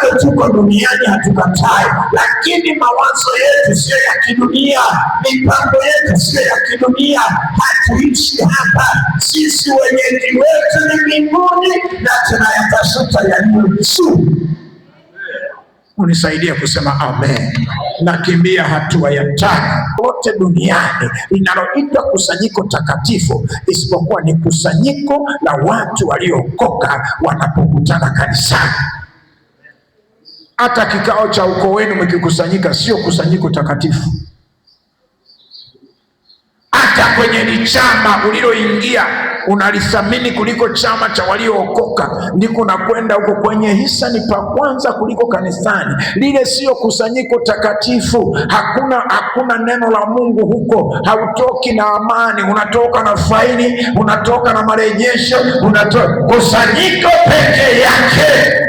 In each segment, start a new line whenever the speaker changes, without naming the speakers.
bado tuko duniani, hatukatai, lakini mawazo yetu sio ya kidunia, mipango yetu sio ya kidunia. Hatuishi hapa, sisi wenyeji wetu ni mbinguni na tunayatafuta yaliyo juu. Unisaidie kusema amen. Nakimbia hatua ya 5. Wote duniani linaloitwa kusanyiko takatifu, isipokuwa ni kusanyiko la watu waliookoka wanapokutana kanisani. Hata kikao cha ukoo wenu mkikusanyika sio kusanyiko takatifu. Hata kwenye chama uliloingia unalithamini kuliko chama cha waliookoka, ndiko unakwenda huko kwenye hisa ni pa kwanza kuliko kanisani. Lile sio kusanyiko takatifu. Hakuna neno la Mungu huko. Hautoki na amani, unatoka na faini, unatoka na marejesho, unatoka kusanyiko peke yake.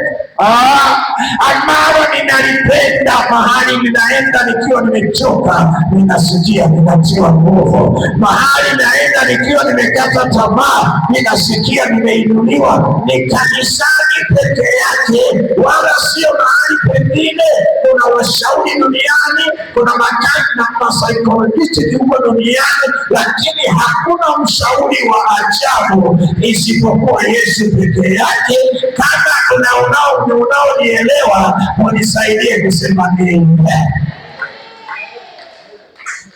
Ambalo ninalipenda, mahali ninaenda nikiwa nimechoka, ninasikia ninatiwa nguvu. Mahali naenda nikiwa nimekata tamaa, ninasikia nimeinuliwa. Ni kanisani peke yake, wala sio mahali pengine. Kuna washauri duniani, kuna masaikolojisi huko duniani, lakini hakuna mshauri wa ajabu isipokuwa Yesu peke yake. Kama unaonielewa, unisaidie kusema amen.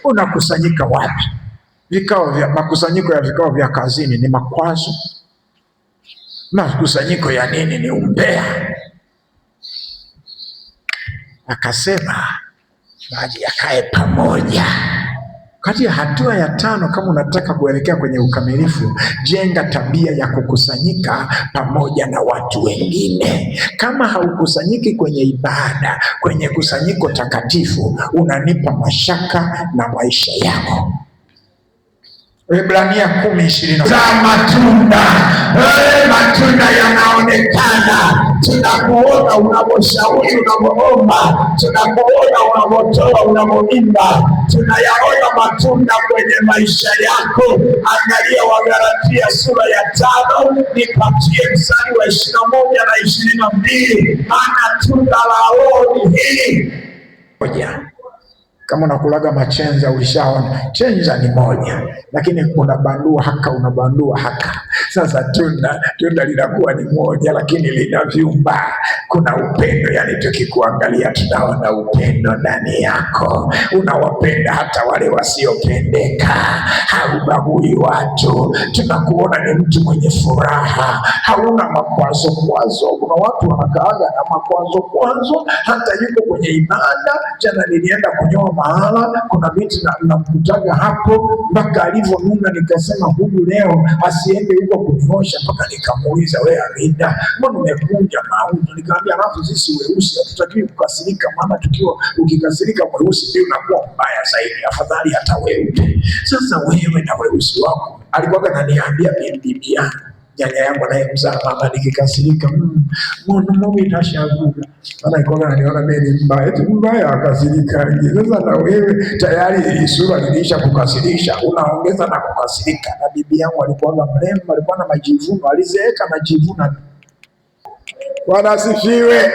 Unakusanyika wapi? Makusanyiko ya vikao vya kazini ni makwazo. Makusanyiko ya nini? Ni umbea. Akasema maji yakae pamoja. Kati ya hatua ya 5, kama unataka kuelekea kwenye ukamilifu, jenga tabia ya kukusanyika pamoja na watu wengine. Kama haukusanyiki kwenye ibada, kwenye kusanyiko takatifu, unanipa mashaka na maisha yako. Waebrania 10:20. Za matunda. Matunda yanaonekana. Tunakuona unaposhauri, unapoomba, tunakuona unapotoa, unapoimba. Tunayaona matunda kwenye maisha yako. Angalia Wagalatia sura ya 5, nipatie mstari wa 21 na 22. Maana tunda la Roho ni hili moja. Kama unakulaga machenza, ulishaona chenza ni moja, lakini unabandua haka. Sasa tunda linakuwa ni moja, lakini lina vyumba. Kuna upendo, yani tukikuangalia tunaona upendo ndani yako. Unawapenda hata wale wasiopendeka, haubagui watu. Tunakuona ni mtu mwenye furaha, hauna makwazo. Kuna watu wanakaaga na makwazo, hata yuko kwenye ibada. Jana nilienda kunyoa mahala, kuna miti namkutaga hapo, mpaka alivyonuna nikasema huyu leo asiende huko kuniosha. Mpaka nikamuuliza, wewe Amina, mbona umekuja mauzo? Nikamwambia alafu sisi weusi hatutakiwi kukasirika, maana ukikasirika mweusi ndio unakuwa mbaya zaidi, afadhali hata weupe. Sasa wewe na weusi wako. Alikuwa ananiambia bibi yangu, nyanya yangu anayemzaa mama, nikikasirika mimi nashavuka. Maana alikuwa ananiona mimi ni mbaya, eti mbaya akasirika. Sasa na wewe tayari sura lilisha kukasirisha, unaongeza na kukasirika. Na bibi yangu alikuwa mrembo, alikuwa na majivuno, alizeeka na jivuna. Bwana asifiwe.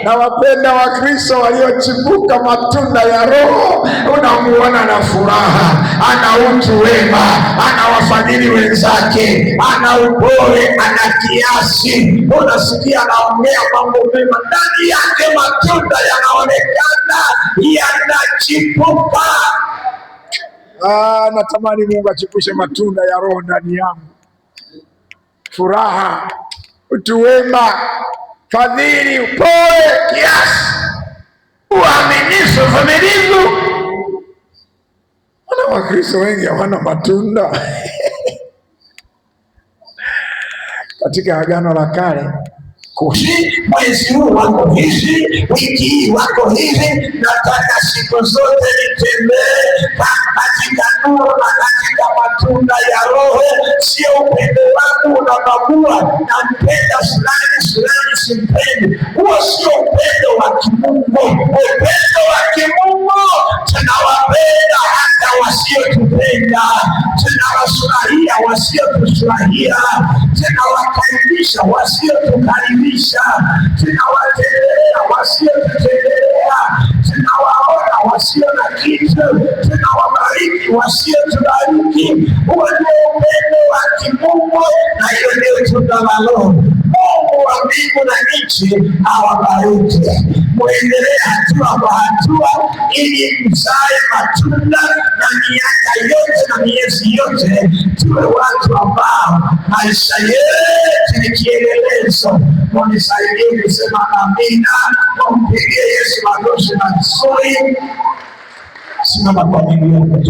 Na wapenda wa Kristo waliochipuka matunda ya Roho, unamuona na furaha, ana utu wema, ana wafadhili wenzake, ana upole, ana kiasi. Unasikia anaongea mambo mema, ndani yake matunda yanaonekana, yanachipuka. Natamani Mungu achipushe matunda ya Roho ndani yangu. Furaha, utu wema, fadhili, upole, kiasi, uaminifu, uvumilivu. Wana Wakristo wengi hawana matunda. Katika Agano la Kale, mwezi huu wako hivi, wiki hii wako hivi. Nataka siku zote nitembee katika nuru na katika matunda ya Roho. Sio upendo wangu unabagua, nampenda fulani simpendi. Huo sio upendo wa kimungu. Upendo wa kimungu, tunawapenda hata wasiotupenda, tunawafurahia wasiotufurahia, tunawakaribisha wasiotukaribisha, tunawatendea wasiotutembelea, tunawaona wasio na kitu, tunawabariki wasiotubariki. Huo ndio upendo wa kimungu, na hiyo ndio tunda la Roho. Mungu wa mbingu na nchi awabariki. Muendelee hatua kwa hatua ili mzae matunda, na miaka yote na miezi yote tuwe watu ambao maisha yetu ni kielelezo. Mnisaidie kusema amina. Mumpigie Yesu makofi mazuri. Simama kwa miguu yako.